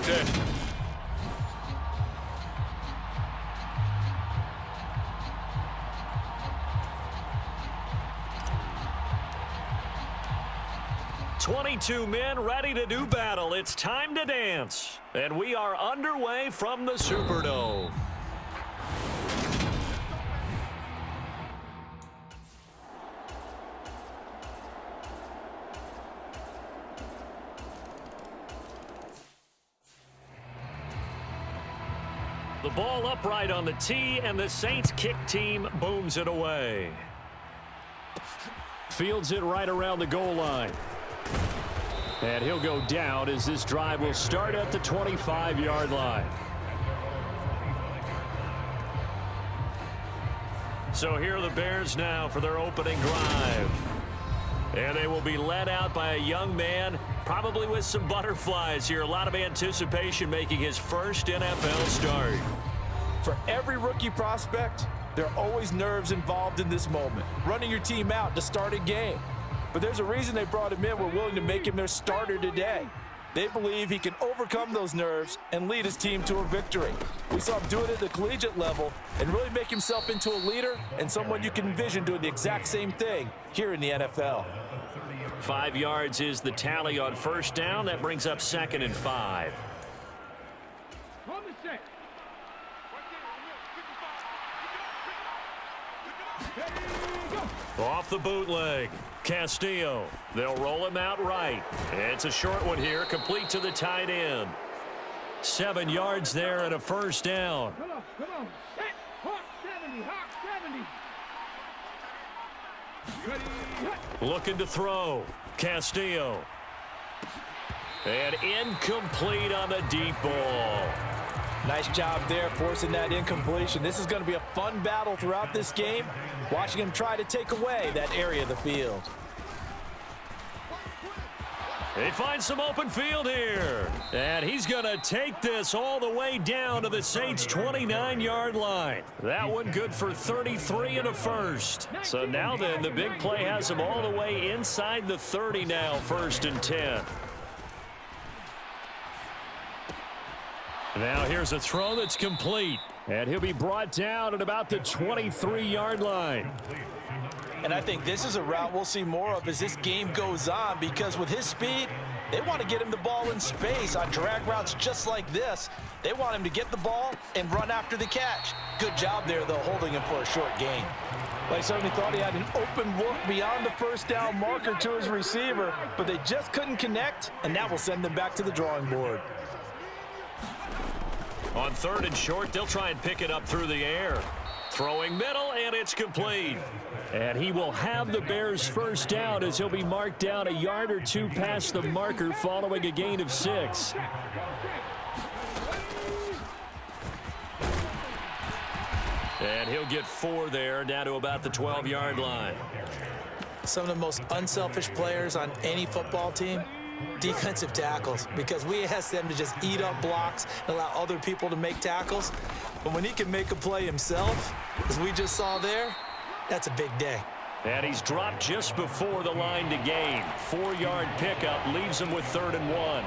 good day. "22 men ready to do battle. It's time to dance." And we are underway from the Superdome. The ball upright on the tee, and the Saints kick team booms it away. Fields it right around the goal line. And he'll go down as this drive will start at the 25-yard line. So here are the Bears now for their opening drive. And they will be led out by a young man, probably with some butterflies here. A lot of anticipation making his first NFL start. For every rookie prospect, there are always nerves involved in this moment. Running your team out to start a game. But there's a reason they brought him in. We're willing to make him their starter today. They believe he can overcome those nerves and lead his team to a victory. We saw him do it at the collegiate level and really make himself into a leader and someone you can envision doing the exact same thing here in the NFL. 5 yards is the tally on first down. That brings up 2nd and 5. Off the bootleg. Castillo. They'll roll him out right. It's a short one here, complete to the tight end. 7 yards there and a first down. Come on. Hit. Hawk 70. Hawk 70. Ready. Looking to throw. Castillo. And incomplete on the deep ball. Nice job there forcing that incompletion. This is going to be a fun battle throughout this game, watching him try to take away that area of the field. They find some open field here. And he's going to take this all the way down to the Saints' 29-yard line. That one good for 33 and a first. So now then, the big play has him all the way inside the 30 now, 1st and 10. Now here's a throw that's complete. And he'll be brought down at about the 23-yard line. And I think this is a route we'll see more of as this game goes on, because with his speed, they want to get him the ball in space on drag routes just like this. They want him to get the ball and run after the catch. Good job there, though, holding him for a short gain. They certainly thought he had an open look beyond the first down marker to his receiver, but they just couldn't connect, and that will send them back to the drawing board. On 3rd and short, they'll try and pick it up through the air. Throwing middle, and it's complete. And he will have the Bears' first down as he'll be marked down a yard or two past the marker following a gain of 6. And he'll get 4 there, down to about the 12-yard line. Some of the most unselfish players on any football team, defensive tackles, because we ask them to just eat up blocks and allow other people to make tackles. But when he can make a play himself, as we just saw there, that's a big day. And he's dropped just before the line to gain. 4-yard pickup leaves him with 3rd and 1.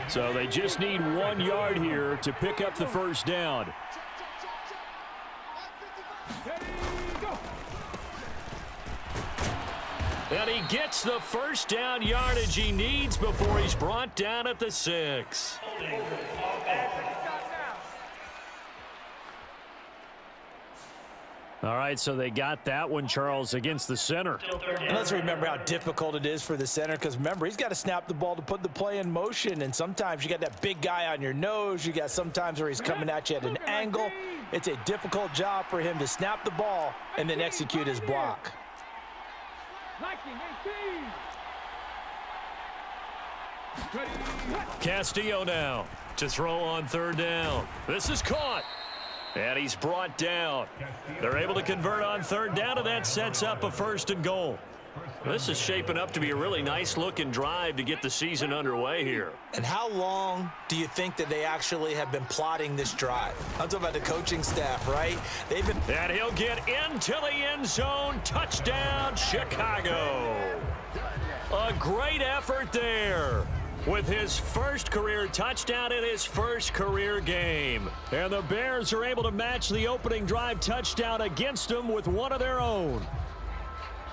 So they just need 1 yard here to pick up the first down. And he gets the first down yardage he needs before he's brought down at the 6. All right, so they got that one, Charles, against the center. And let's remember how difficult it is for the center, because remember, he's got to snap the ball to put the play in motion, and sometimes you got that big guy on your nose. You got sometimes where he's coming at you at an angle. It's a difficult job for him to snap the ball and then execute his block. Castillo now to throw on 3rd down. This is caught. And he's brought down. They're able to convert on 3rd down, and that sets up a 1st and goal. This is shaping up to be a really nice-looking drive to get the season underway here. And how long do you think that they actually have been plotting this drive? I'm talking about the coaching staff, right? They've been... And he'll get into the end zone. Touchdown, Chicago. A great effort there. with his first career touchdown in his first career game. And the Bears are able to match the opening drive touchdown against them with one of their own.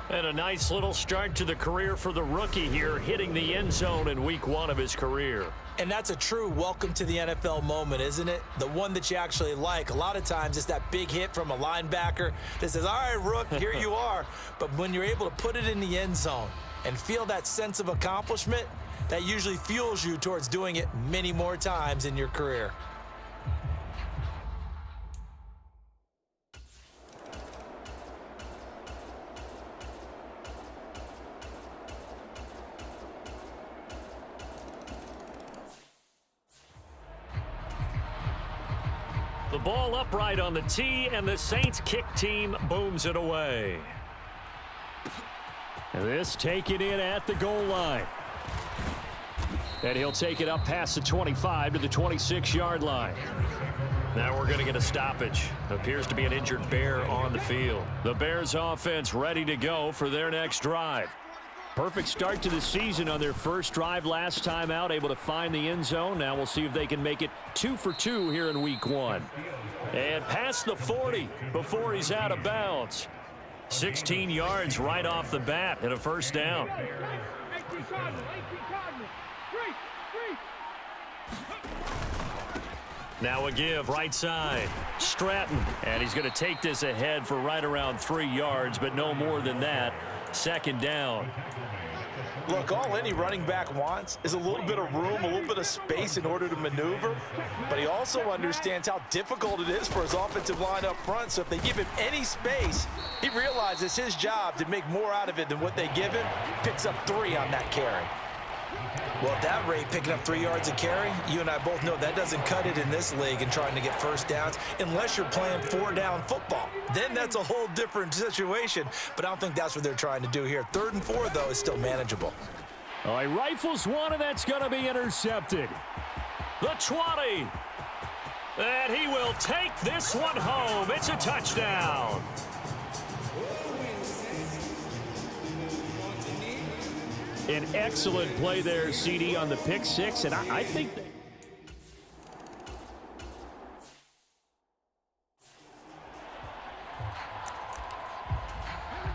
And a nice little start to the career for the rookie here, hitting the end zone in week 1 of his career. And that's a true welcome to the NFL moment, isn't it? The one that you actually like. A lot of times it's that big hit from a linebacker that says, all right, Rook, here you are. But when you're able to put it in the end zone and feel that sense of accomplishment, that usually fuels you towards doing it many more times in your career. The ball upright on the tee, and the Saints kick team booms it away. And this taken in at the goal line. And he'll take it up past the 25 to the 26-yard line. Now we're going to get a stoppage. Appears to be an injured Bear on the field. The Bears offense ready to go for their next drive. Perfect start to the season on their first drive last time out, able to find the end zone. Now we'll see if they can make it 2 for 2 here in week 1. And past the 40 before he's out of bounds. 16 yards right off the bat and a first down. 18 Cardinals. Now a give right side. Stratton. And he's going to take this ahead for right around 3 yards, but no more than that. Second down. Look, all any running back wants is a little bit of room, a little bit of space in order to maneuver. But he also understands how difficult it is for his offensive line up front. So if they give him any space, he realizes his job to make more out of it than what they give him. Picks up 3 on that carry. Well, at that rate, picking up 3 yards a carry, you and I both know that doesn't cut it in this league and trying to get first downs unless you're playing 4-down football. Then that's a whole different situation, but I don't think that's what they're trying to do here. 3rd and 4, though, is still manageable. Oh, he rifles one, and that's going to be intercepted. The 20. And he will take this one home. It's a touchdown. An excellent play there, CD, on the pick 6, and I think that... Here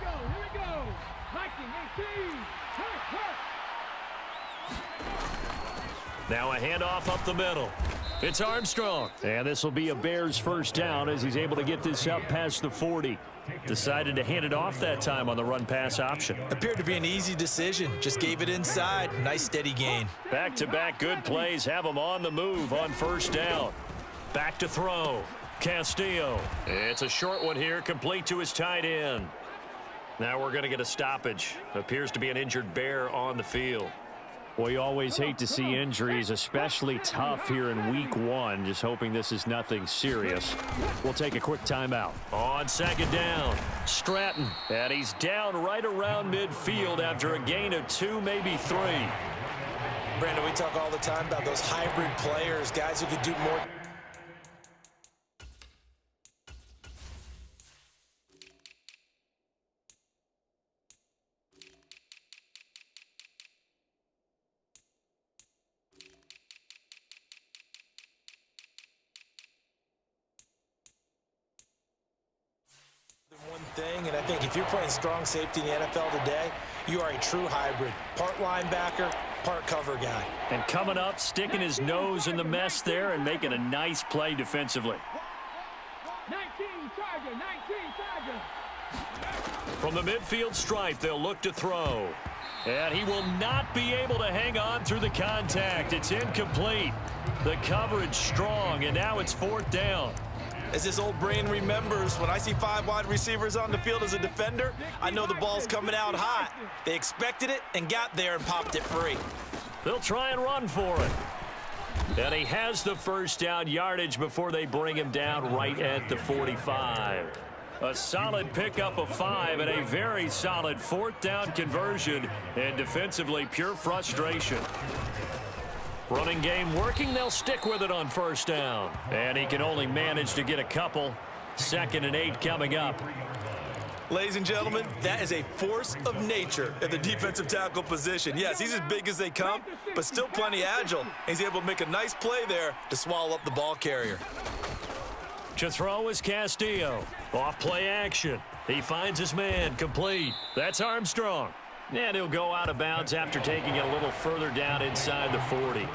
we go. Viking 18. Now a handoff up the middle. It's Armstrong. And this will be a Bears first down as he's able to get this up past the 40. Decided to hand it off that time on the run-pass option. Appeared to be an easy decision. Just gave it inside. Nice steady gain. Back-to-back good plays have him on the move on first down. Back to throw. Castillo. It's a short one here, complete to his tight end. Now we're going to get a stoppage. Appears to be an injured Bear on the field. Well, you always hate to see injuries, especially tough here in week 1. Just hoping this is nothing serious. We'll take a quick timeout. On second down, Stratton. And he's down right around midfield after a gain of 2, maybe 3. Brandon, we talk all the time about those hybrid players, guys who can do more. Thing, and I think if you're playing strong safety in the NFL today, you are a true hybrid. Part linebacker, part cover guy. And coming up, sticking his nose in the mess there and making a nice play defensively. 19 Tiger. From the midfield stripe, they'll look to throw. And he will not be able to hang on through the contact. It's incomplete. The coverage strong, and now it's 4th down. As his old brain remembers, when I see 5 wide receivers on the field as a defender, I know the ball's coming out hot. They expected it and got there and popped it free. They'll try and run for it. And he has the first down yardage before they bring him down right at the 45. A solid pickup of 5 and a very solid 4th down conversion, and defensively pure frustration. Running game working, they'll stick with it on first down. And he can only manage to get a couple. 2nd and 8 coming up. Ladies and gentlemen, that is a force of nature at the defensive tackle position. Yes, he's as big as they come, but still plenty agile. He's able to make a nice play there to swallow up the ball carrier. To throw is Castillo. Off play action. He finds his man, complete. That's Armstrong. And he'll go out of bounds after taking it a little further down inside the 40.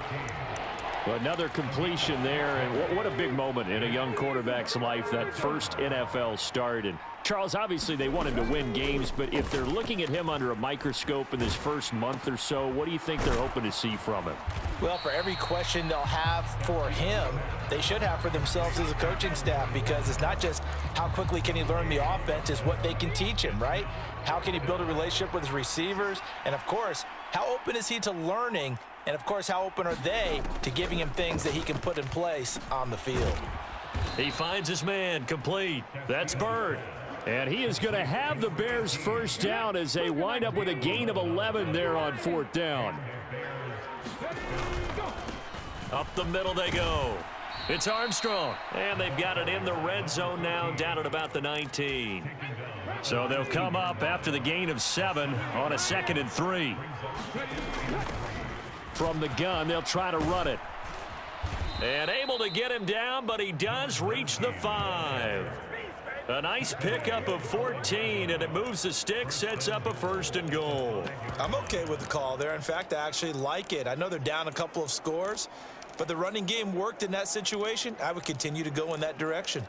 Another completion there, and what a big moment in a young quarterback's life, that first NFL start. And Charles, obviously they want him to win games, but if they're looking at him under a microscope in this first month or so, what do you think they're hoping to see from him? Well, for every question they'll have for him, they should have for themselves as a coaching staff, because it's not just how quickly can he learn the offense, it's what they can teach him, right? How can he build a relationship with his receivers? And, of course, how open is he to learning? And, of course, how open are they to giving him things that he can put in place on the field? He finds his man, complete. That's Bird. And he is going to have the Bears first down as they wind up with a gain of 11 there on fourth down. Up the middle they go. It's Armstrong. And they've got it in the red zone now, down at about the 19. So they'll come up after the gain of 7 on a 2nd and 3. From the gun, they'll try to run it. And able to get him down, but he does reach the 5. A nice pickup of 14, and it moves the stick, sets up a 1st and goal. I'm okay with the call there. In fact, I actually like it. I know they're down a couple of scores, but the running game worked in that situation. I would continue to go in that direction.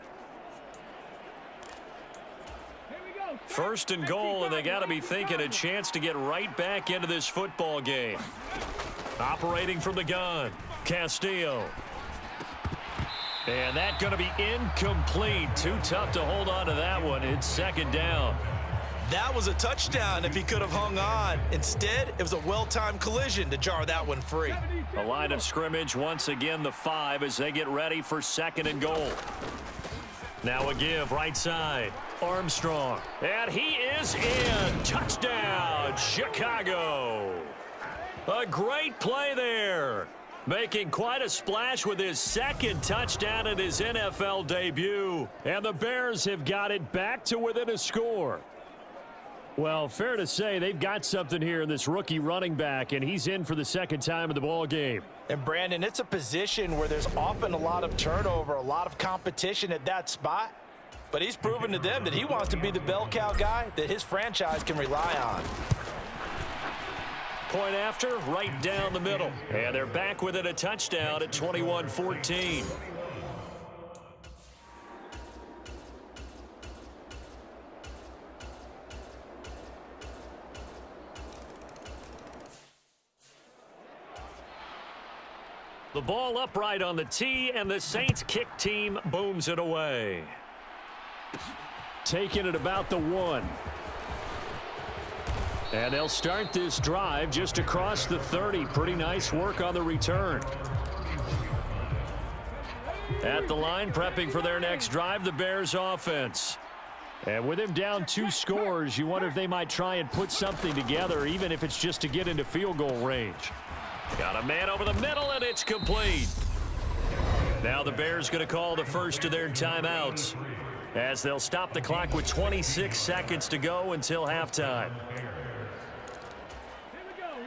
1st and goal, and they got to be thinking a chance to get right back into this football game. Operating from the gun, Castillo. And that's going to be incomplete. Too tough to hold on to that one. It's 2nd down. That was a touchdown if he could have hung on. Instead, it was a well-timed collision to jar that one free. A line of scrimmage, once again the 5 as they get ready for 2nd and goal. Now a give right side. Armstrong. And he is in. Touchdown, Chicago. A great play there. Making quite a splash with his 2nd touchdown in his NFL debut. And the Bears have got it back to within a score. Well, fair to say they've got something here in this rookie running back, and he's in for the 2nd time of the ball game. And, Brandon, it's a position where there's often a lot of turnover, a lot of competition at that spot. But he's proven to them that he wants to be the bell cow guy that his franchise can rely on. Point after, right down the middle. And they're back within a touchdown at 21-14. The ball upright on the tee, and the Saints kick team booms it away. Taking it about the 1. And they'll start this drive just across the 30. Pretty nice work on the return. At the line, prepping for their next drive, the Bears offense. And with him down 2 scores, you wonder if they might try and put something together, even if it's just to get into field goal range. Got a man over the middle, and it's complete. Now the Bears going to call the first of their timeouts, as they'll stop the clock with 26 seconds to go until halftime.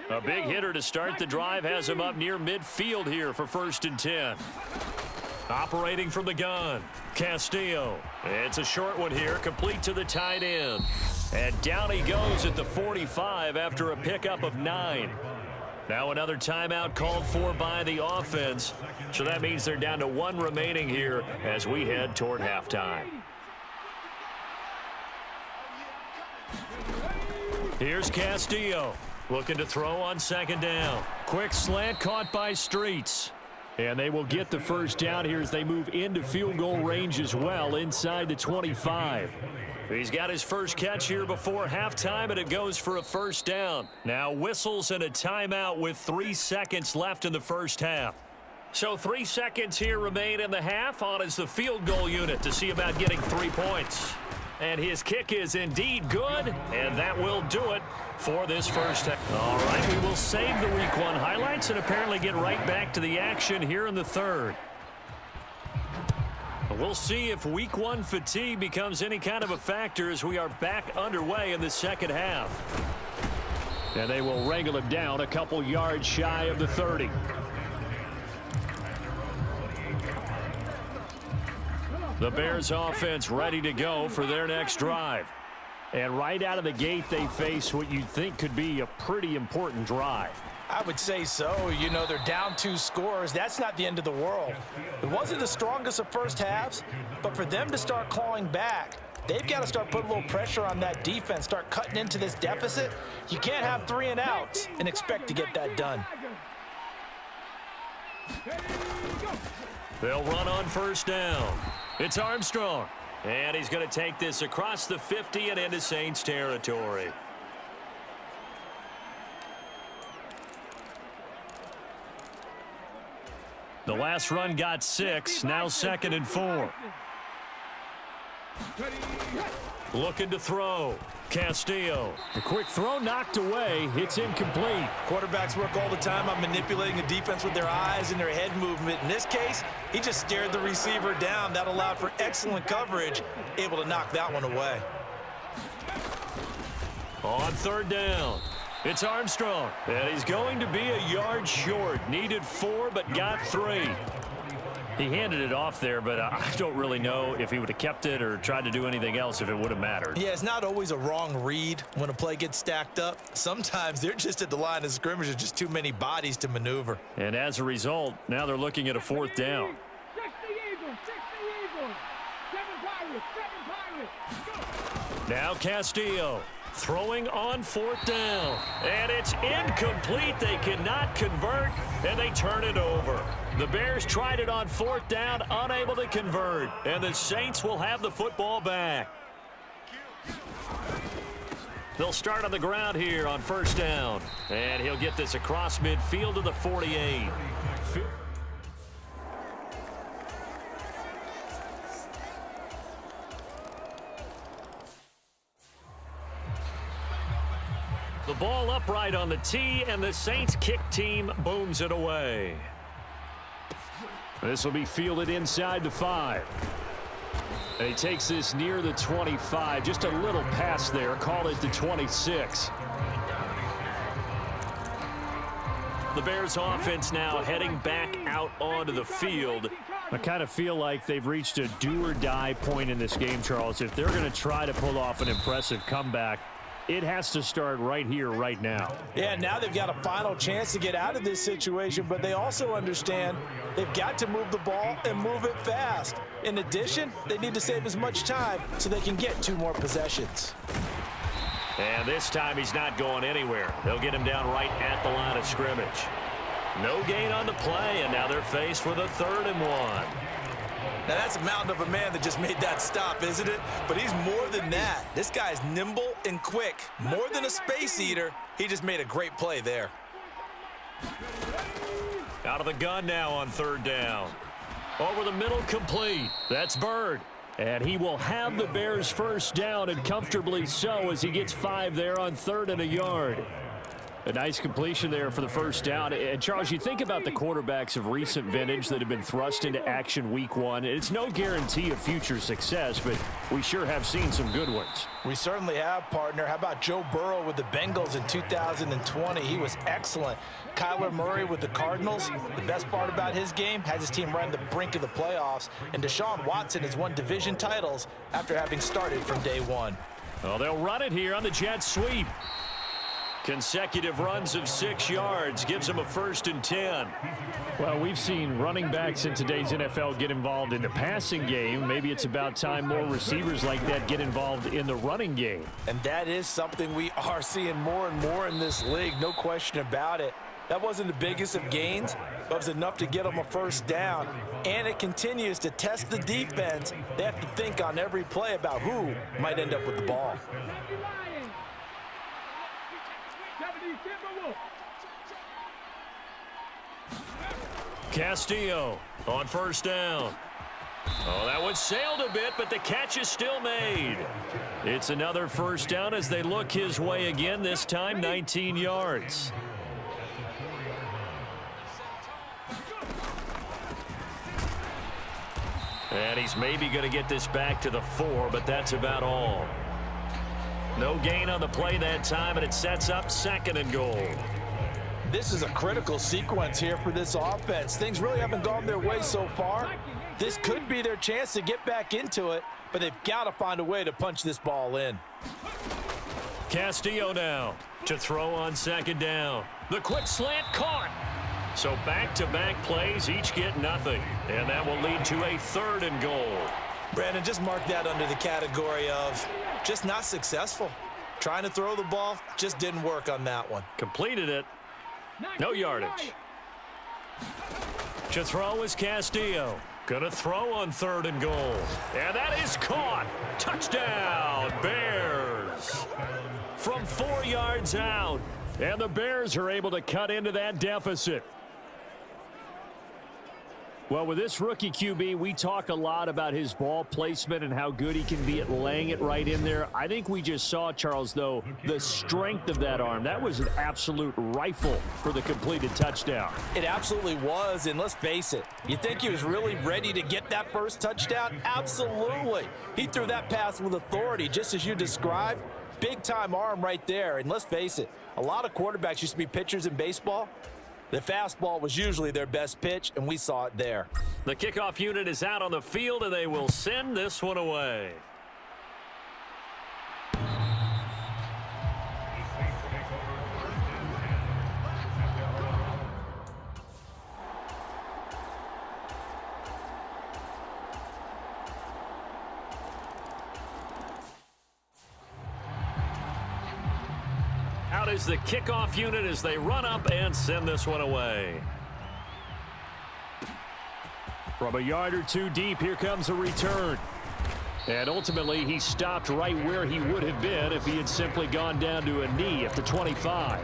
A big hitter to start the drive has him up near midfield here for 1st and 10. Operating from the gun, Castillo. It's a short one here, complete to the tight end. And down he goes at the 45 after a pickup of 9. Now another timeout called for by the offense. So that means they're down to 1 remaining here as we head toward halftime. Here's Castillo. Looking to throw on 2nd down. Quick slant caught by Streets. And they will get the first down here as they move into field goal range as well inside the 25. He's got his first catch here before halftime, and it goes for a 1st down. Now whistles and a timeout with 3 seconds left in the first half. So 3 seconds here remain in the half. On is the field goal unit to see about getting 3 points. And his kick is indeed good, and that will do it for this first half. All right, we will save the Week 1 highlights and apparently get right back to the action here in the 3rd. We'll see if week one fatigue becomes any kind of a factor as we are back underway in the second half. And they will wrangle him down a couple yards shy of the 30. The Bears offense ready to go for their next drive. And right out of the gate, they face what you'd think could be a pretty important drive. I would say so. You know, they're down 2 scores. That's not the end of the world. It wasn't the strongest of first halves, but for them to start clawing back, they've got to start putting a little pressure on that defense, start cutting into this deficit. You can't have 3 and outs and expect to get that done. They'll run on first down. It's Armstrong. And he's going to take this across the 50 and into Saints territory. The last run got 6, now 2nd and 4. Looking to throw. Castillo. The quick throw knocked away. It's incomplete. Quarterbacks work all the time on manipulating the defense with their eyes and their head movement. In this case, he just stared the receiver down. That allowed for excellent coverage, able to knock that one away. On third down, it's Armstrong. And he's going to be a yard short. Needed 4, but got 3. He handed it off there, but I don't really know if he would have kept it or tried to do anything else if it would have mattered. Yeah, it's not always a wrong read when a play gets stacked up. Sometimes they're just at the line of scrimmage. There's just too many bodies to maneuver. And as a result, now they're looking at a 4th down. 7 Pirates. Now Castillo throwing on 4th down. And it's incomplete. They cannot convert, and they turn it over. The Bears tried it on 4th down, unable to convert. And the Saints will have the football back. They'll start on the ground here on first down. And he'll get this across midfield to the 48. The ball upright on the tee, and the Saints kick team booms it away. This will be fielded inside the 5. And he takes this near the 25. Just a little pass there. Call it the 26. The Bears offense now heading back out onto the field. I kind of feel like they've reached a do-or-die point in this game, Charles. If they're going to try to pull off an impressive comeback, it has to start right here, right now. Yeah, now they've got a final chance to get out of this situation, but they also understand they've got to move the ball and move it fast. In addition, they need to save as much time so they can get 2 more possessions. And this time he's not going anywhere. They'll get him down right at the line of scrimmage. No gain on the play, and now they're faced with a 3rd and 1. Now, that's a mountain of a man that just made that stop, isn't it? But he's more than that. This guy's nimble and quick. More than a space eater, he just made a great play there. Out of the gun now on 3rd down. Over the middle, complete. That's Bird. And he will have the Bears first down, and comfortably so, as he gets 5 there on 3rd and a yard. A nice completion there for the first down. And, Charles, you think about the quarterbacks of recent vintage that have been thrust into action week 1. It's no guarantee of future success, but we sure have seen some good ones. We certainly have, partner. How about Joe Burrow with the Bengals in 2020? He was excellent. Kyler Murray with the Cardinals. The best part about his game, has his team right on the brink of the playoffs. And Deshaun Watson has won division titles after having started from day 1. Well, they'll run it here on the jet sweep. Consecutive runs of 6 yards gives them a 1st and 10. Well, we've seen running backs in today's NFL get involved in the passing game. Maybe it's about time more receivers like that get involved in the running game. And that is something we are seeing more and more in this league, no question about it. That wasn't the biggest of gains, but it was enough to get them a first down. And it continues to test the defense. They have to think on every play about who might end up with the ball. Castillo on first down. Oh, that one sailed a bit, but the catch is still made. It's another first down as they look his way again, this time 19 yards. And he's maybe going to get this back to the 4, but that's about all. No gain on the play that time, and it sets up 2nd and goal. This is a critical sequence here for this offense. Things really haven't gone their way so far. This could be their chance to get back into it, but they've got to find a way to punch this ball in. Castillo now to throw on 2nd down. The quick slant caught. So back-to-back plays, each get nothing. And that will lead to a 3rd and goal. Brandon, just mark that under the category of just not successful. Trying to throw the ball, just didn't work on that one. Completed it. No yardage. To throw is Castillo. Gonna throw on 3rd and goal. And that is caught. Touchdown, Bears. From 4 yards out. And the Bears are able to cut into that deficit. Well, with this rookie QB, we talk a lot about his ball placement and how good he can be at laying it right in there. I think we just saw, Charles, though, the strength of that arm. That was an absolute rifle for the completed touchdown. It absolutely was, and let's face it, you think he was really ready to get that first touchdown? Absolutely. He threw that pass with authority, just as you described. Big-time arm right there, and let's face it, a lot of quarterbacks used to be pitchers in baseball. The fastball was usually their best pitch, and we saw it there. The kickoff unit is out on the field, and they will send this one away. Out is the kickoff unit as they run up and send this one away. From a yard or 2 deep, here comes a return. And ultimately, he stopped right where he would have been if he had simply gone down to a knee at the 25.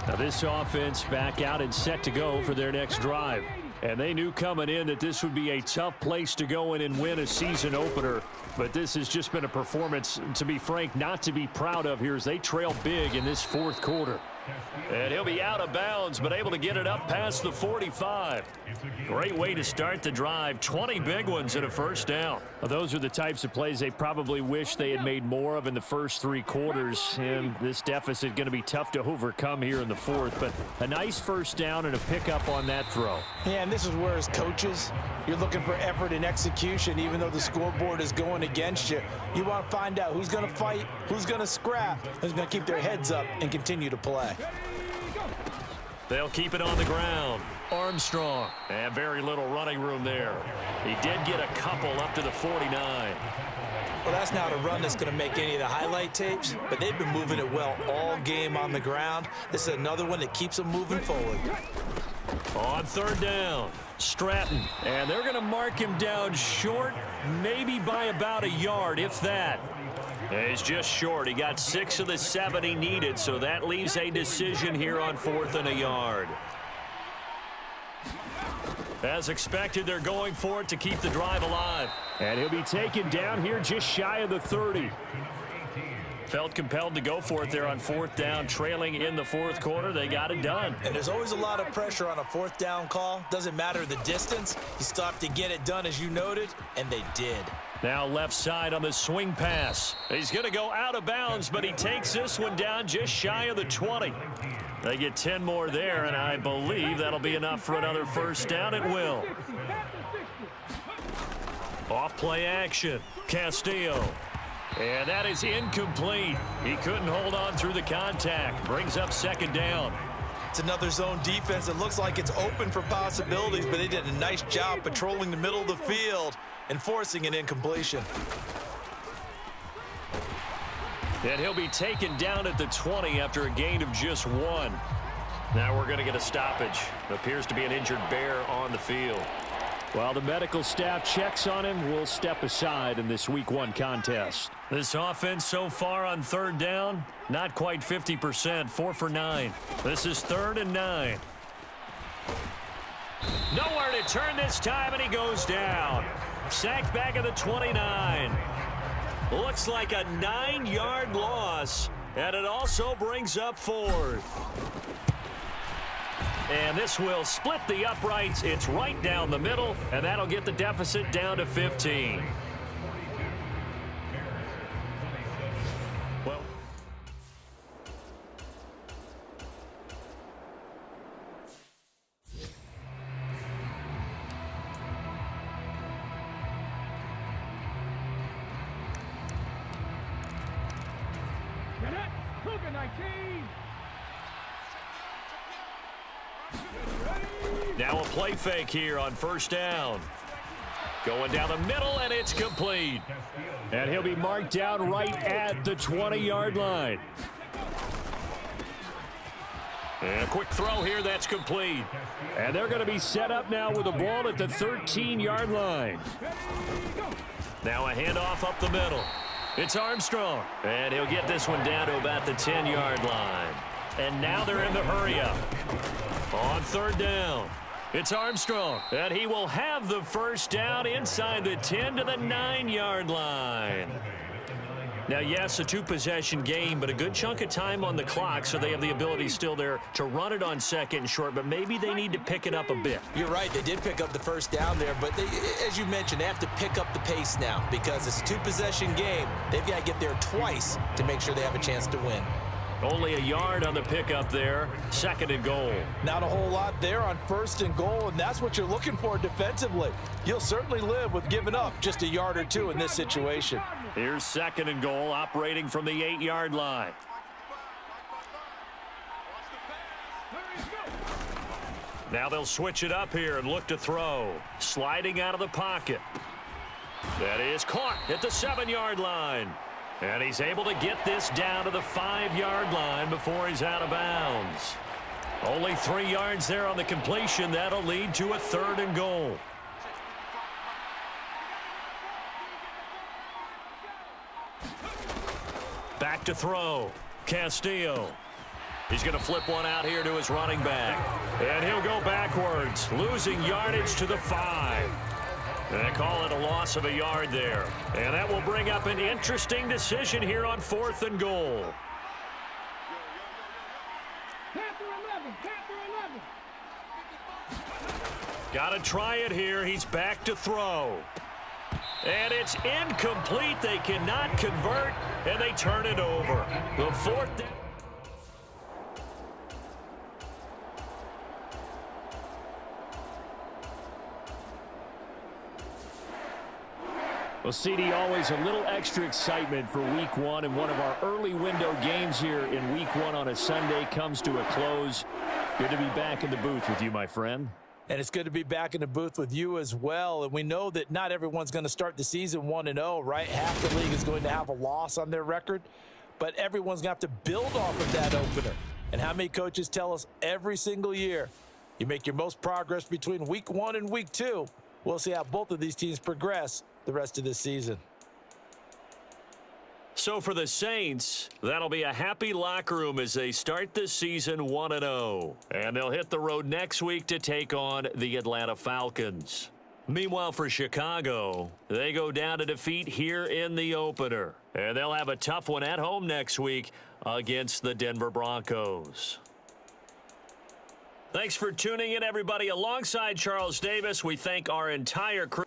Now this offense back out and set to go for their next drive. And they knew coming in that this would be a tough place to go in and win a season opener. But this has just been a performance, to be frank, not to be proud of here as they trail big in this 4th quarter. And he'll be out of bounds, but able to get it up past the 45. Great way to start the drive. 20 big ones and a first down. Well, those are the types of plays they probably wish they had made more of in the first 3 quarters. And this deficit going to be tough to overcome here in the 4th. But a nice first down and a pickup on that throw. Yeah, and this is where as coaches, you're looking for effort and execution, even though the scoreboard is going against you. You want to find out who's going to fight, who's going to scrap, who's going to keep their heads up and continue to play. They'll keep it on the ground. Armstrong. And very little running room there. He did get a couple up to the 49. Well, that's not a run that's going to make any of the highlight tapes, but they've been moving it well all game on the ground. This is another one that keeps them moving forward. On 3rd down, Stratton. And they're going to mark him down short, maybe by about a yard, if that. He's just short. He got 6 of the 7 he needed, so that leaves a decision here on 4th and a yard. As expected, they're going for it to keep the drive alive. And he'll be taken down here just shy of the 30. Felt compelled to go for it there on 4th down, trailing in the 4th quarter. They got it done. And there's always a lot of pressure on a 4th down call. Doesn't matter the distance. You still have to get it done, as you noted, and they did. Now left side on the swing pass. He's going to go out of bounds, but he takes this one down just shy of the 20. They get 10 more there, and I believe that'll be enough for another first down. It will. Off play action. Castillo. And that is incomplete. He couldn't hold on through the contact. Brings up 2nd down. It's another zone defense. It looks like it's open for possibilities, but they did a nice job patrolling the middle of the field and forcing an incompletion. And he'll be taken down at the 20 after a gain of just 1. Now we're going to get a stoppage. Appears to be an injured Bear on the field. While the medical staff checks on him, we'll step aside in this Week 1 contest. This offense so far on 3rd down, not quite 50%, 4 for 9. This is 3rd and 9. Nowhere to turn this time, and he goes down. Sacked back at the 29. Looks like a 9-yard loss, and it also brings up 4th. And this will split the uprights. It's right down the middle, and that'll get the deficit down to 15. Well, Get it. Cougar 19. now a play fake here on first down. Going down the middle, and it's complete. And he'll be marked down right at the 20-yard line. And a quick throw here, that's complete. And they're going to be set up now with the ball at the 13-yard line. Now a handoff up the middle. It's Armstrong. And he'll get this one down to about the 10-yard line. And now they're in the hurry-up. On third down, it's Armstrong. And he will have the first down inside the 10 to the 9-yard line. Now, yes, a two-possession game, but a good chunk of time on the clock, so they have the ability still there to run it on second and short, but maybe they need to pick it up a bit. You're right. They did pick up the first down there, but as you mentioned, they have to pick up the pace now because it's a two-possession game. They've got to get there twice to make sure they have a chance to win. Only a yard on the pickup there. Second and goal. Not a whole lot there on first and goal, and that's what you're looking for defensively. You'll certainly live with giving up just a yard or two in this situation. Here's second and goal, operating from the 8-yard line. Now they'll switch it up here and look to throw. Sliding out of the pocket. That is caught at the 7-yard line. And he's able to get this down to the 5-yard line before he's out of bounds. Only 3 yards there on the completion. That'll lead to a third and goal. Back to throw. Castillo. He's going to flip one out here to his running back. And he'll go backwards, losing yardage to the 5. They call it a loss of a yard there. And that will bring up an interesting decision here on fourth and goal. Got to try it here. He's back to throw. And it's incomplete. They cannot convert, and they turn it over. The fourth down. Well, CD, always a little extra excitement for week one, and one of our early window games here in week one on a Sunday comes to a close. Good to be back in the booth with you, my friend. And it's good to be back in the booth with you as well. And we know that not everyone's going to start the season 1-0, right? Half the league is going to have a loss on their record, but everyone's going to have to build off of that opener. And how many coaches tell us every single year, you make your most progress between week 1 and week 2. We'll see how both of these teams progress the rest of this season. So for the Saints, that'll be a happy locker room as they start this season 1-0. And they'll hit the road next week to take on the Atlanta Falcons. Meanwhile, for Chicago, they go down to defeat here in the opener. And they'll have a tough one at home next week against the Denver Broncos. Thanks for tuning in, everybody. Alongside Charles Davis, we thank our entire crew.